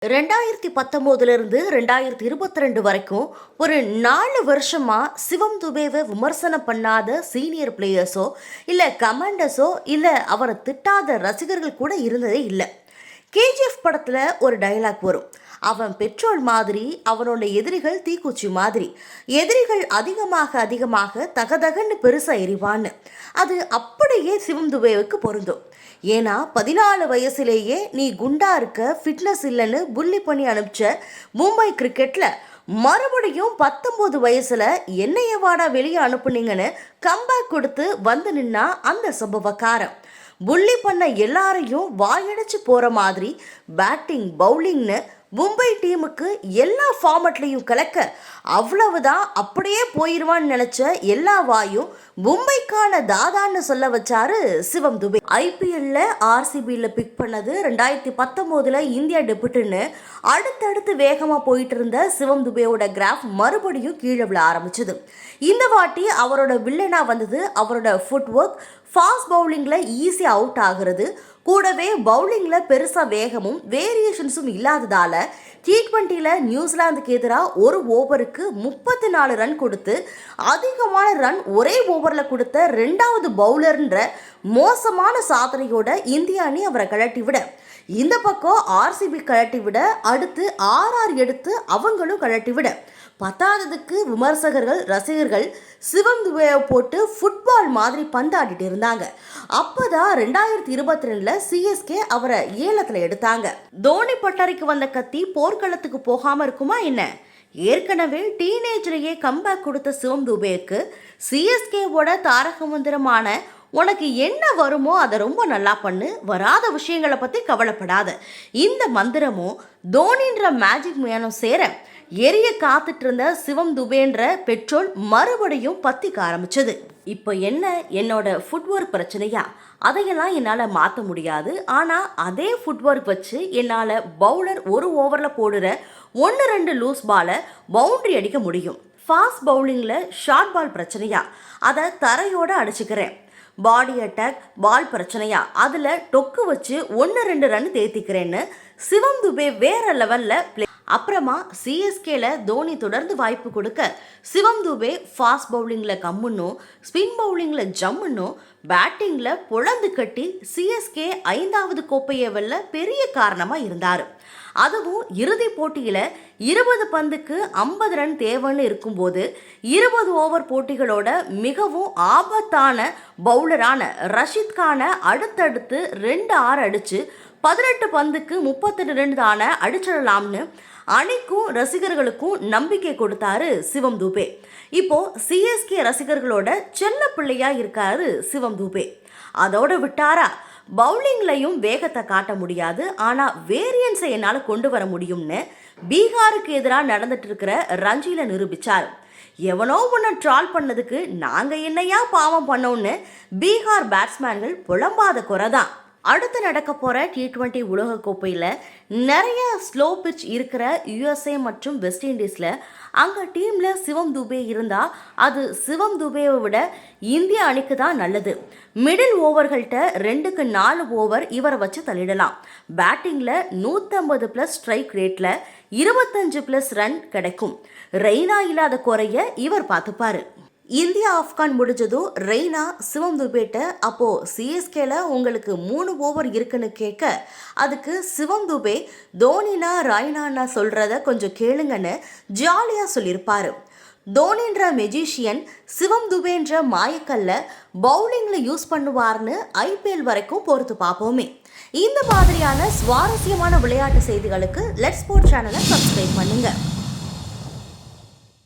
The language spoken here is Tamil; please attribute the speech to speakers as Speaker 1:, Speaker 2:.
Speaker 1: 2019 2022 வரைக்கும் ஒரு 4 வருஷமா சிவம் துபேவை விமர்சனம் பண்ணாத சீனியர் பிளேயர்ஸோ இல்லை கமாண்டர்ஸோ இல்லை அவரை திட்டாத ரசிகர்கள் கூட இருந்ததே இல்லை. கேஜிஎஃப் படத்தில் ஒரு டைலாக் வரும், அவன் பெட்ரோல் மாதிரி, அவனோட எதிரிகள் தீக்குச்சி மாதிரி, எதிரிகள் அதிகமாக அதிகமாக தகதகன்னு பெருசாக எரிவான்னு. அது அப்படியே சிவம் துபேவுக்கு பொருந்தும். ஏன்னா 14 வயசுலேயே நீ குண்டா இருக்க, ஃபிட்னஸ் இல்லைன்னு புள்ளி பண்ணி அனுப்பிச்ச மும்பை கிரிக்கெட்டில் மறுபடியும் 19 வயசில் என்னையவாடா வெளியே அனுப்புனீங்கன்னு கம்பேக் கொடுத்து வந்து நின்னா அந்த சம்பவக்காரன். புள்ளி பண்ண எல்லாரையும் வாயடைச்சு போகிற மாதிரி பேட்டிங் பவுலிங்னு மும்பை டீமுக்கு எல்லா ஃபார்மட்லையும் கலக்க அவ்வளவுதான், அப்படியே போயிடுவான்னு நினச்ச எல்லா வாயும் மும்பைக்கான தாதான்னு சொல்ல வச்சாரு சிவம் துபே. ஐபிஎல்ல ஆர்சிபியில் பிக் பண்ணது 2019 இந்தியா டெபியூட்டுன்னு அடுத்தடுத்து வேகமாக போயிட்டு இருந்த சிவம் துபேவோட கிராஃப் மறுபடியும் கீழே விழ ஆரம்பிச்சது. இந்த வாட்டி அவரோட வில்லனா வந்தது அவரோட ஃபுட் ஒர்க். ஃபாஸ்ட் பவுலிங்கில் ஈஸியாக அவுட் ஆகிறது, கூடவே பவுலிங்கில் பெருசாக வேகமும் வேரியேஷன்ஸும் இல்லாததால் T20 நியூசிலாந்துக்கு எதிராக ஒரு ஓவருக்கு 34 ரன் கொடுத்து அதிகமான ரன் ஒரே ஓவரில் கொடுத்த 2வது பவுலர்ன்ற மோசமான சாதனையோட இந்திய அணி அவரை கழட்டி விட, இந்த பக்கம் ஆர்சிபி கழட்டி விட, அடுத்து RR எடுத்து அவங்களும் கழட்டி விட, பத்தாததுக்கு விமர்சகர்கள் ரசிகர்கள் சிவம் துபேவை போட்டு ஃபுட்பால் மாதிரி பந்தாடிட்டு இருந்தாங்க. அப்போதான் 2022 சிஎஸ்கே அவரை ஏலத்தில் எடுத்தாங்க. தோனி பட்டறைக்கு வந்த கத்தி போர்க்களத்துக்கு போகாமல் இருக்குமா என்ன? ஏற்கனவே டீனேஜ்லேயே கம்பேக் கொடுத்த சிவம் துபேவுக்கு சிஎஸ்கேவோட தாரக மந்திரமான உனக்கு என்ன வருமோ அதை ரொம்ப நல்லா பண்ணு, வராத விஷயங்களை பற்றி கவலைப்படாத, இந்த மந்திரமும் தோனின்ற மேஜிக் மேனும் சேர எரிய காத்துட்டு இருந்த சிவம் துபேன்ற பெட்ரோல் மறுபடியும் பத்திக்க ஆரம்பிச்சது. இப்போ என்ன, என்னோட ஃபுட்வொர்க் பிரச்சனையா? அதையெல்லாம் என்னால் மாற்ற முடியாது. ஆனால் அதே ஃபுட்வொர்க் வச்சு என்னால் பவுலர் ஒரு ஓவரில் போடுற 1-2 லூஸ் பாலை பவுண்டரி அடிக்க முடியும். ஃபாஸ்ட் பவுலிங்கில் ஷார்ட் பால் பிரச்சனையா? அதை தரையோடு அடிச்சுக்கிறேன். பாடி அட்டாக் பால் பிரச்சனையா? அதில் டொக்கு வச்சு 1-2 ரன் தேத்திக்கிறேன்னு சிவம் துபே வேற லெவலில் பிளே. அப்புறமா சிஎஸ்கேல தோனி தொடர்ந்து வாய்ப்பு கொடுக்க சிவம் துபே ஃபாஸ்ட் பவுலிங்கில் கம்முன்னும் ஸ்பின் பவுலிங்கில் ஜம்முன்னும் பேட்டிங்கில் பொழந்து கட்டி சிஎஸ்கே 5வது கோப்பையை வெல்ல பெரிய காரணமாக இருந்தார். அதுவும் இறுதி போட்டியில் 20 பந்துக்கு 50 ரன் தேவைன்னு இருக்கும்போது 20 ஓவர் போட்டிகளோட மிகவும் ஆபத்தான பவுலரான ரஷித் கானை அடுத்தடுத்து 2 6 அடித்து 18 பந்துக்கு 32 ரன் தானே அடிச்சிடலாம்னு அணிக்கும் ரசிகர்களுக்கும் நம்பிக்கை கொடுத்தாரு சிவம் துபே. இப்போ சிஎஸ்கே ரசிகர்களோட செல்ல பிள்ளையா இருக்காரு சிவம் துபே. அதோட விட்டாரா, பவுலிங்லையும் வேகத்தை காட்ட முடியாது, ஆனால் வேரியன்ஸை என்னால் கொண்டு வர முடியும்னு பீகாருக்கு எதிராக நடந்துட்டு இருக்கிற ரஞ்சியில நிரூபிச்சார். எவனோ ஒன்று ட்ரால் பண்ணதுக்கு நாங்கள் என்னையா பாவம் பண்ணோன்னு பீகார் பேட்ஸ்மேன்கள் புலம்பாத குறைதான். அடுத்து நடக்க போகிற T20 உலகக்கோப்பையில் நிறைய ஸ்லோ பிட்ச் இருக்கிற USA மற்றும் வெஸ்ட் இண்டீஸில் அங்கே டீமில் சிவம் துபே இருந்தால் அது சிவம் துபேவை விட இந்திய அணிக்கு தான் நல்லது. மிடில் ஓவர்கள்ட்ட 2க்கு 4 ஓவர் இவரை வச்சு தள்ளிடலாம். பேட்டிங்கில் 150+ ஸ்ட்ரைக் ரேட்டில் 25+ ரன் கிடைக்கும். ரெய்னா இல்லாத குறைய இவர் பார்த்துப்பாரு. இந்தியா ஆப்கான் முடிஞ்சதும் ரெய்னா சிவம் துபேட்ட அப்போ சிஎஸ்கேல உங்களுக்கு 3 ஓவர் இருக்குன்னு கேட்க, அதுக்கு சிவம் துபே தோனினா ராய்னான்னா சொல்றத கொஞ்சம் கேளுங்கன்னு ஜாலியா சொல்லியிருப்பாரு. தோனின்ற மெஜிஷியன் சிவம் துபேன்ற மாயக்கல்ல பவுலிங்ல யூஸ் பண்ணுவார்னு IPL வரைக்கும் பொறுத்து பார்ப்போமே. இந்த மாதிரியான சுவாரஸ்யமான விளையாட்டு செய்திகளுக்கு லெட்ஸ் ஸ்போர்ட்ஸ் சேனலை சப்ஸ்கிரைப் பண்ணுங்க.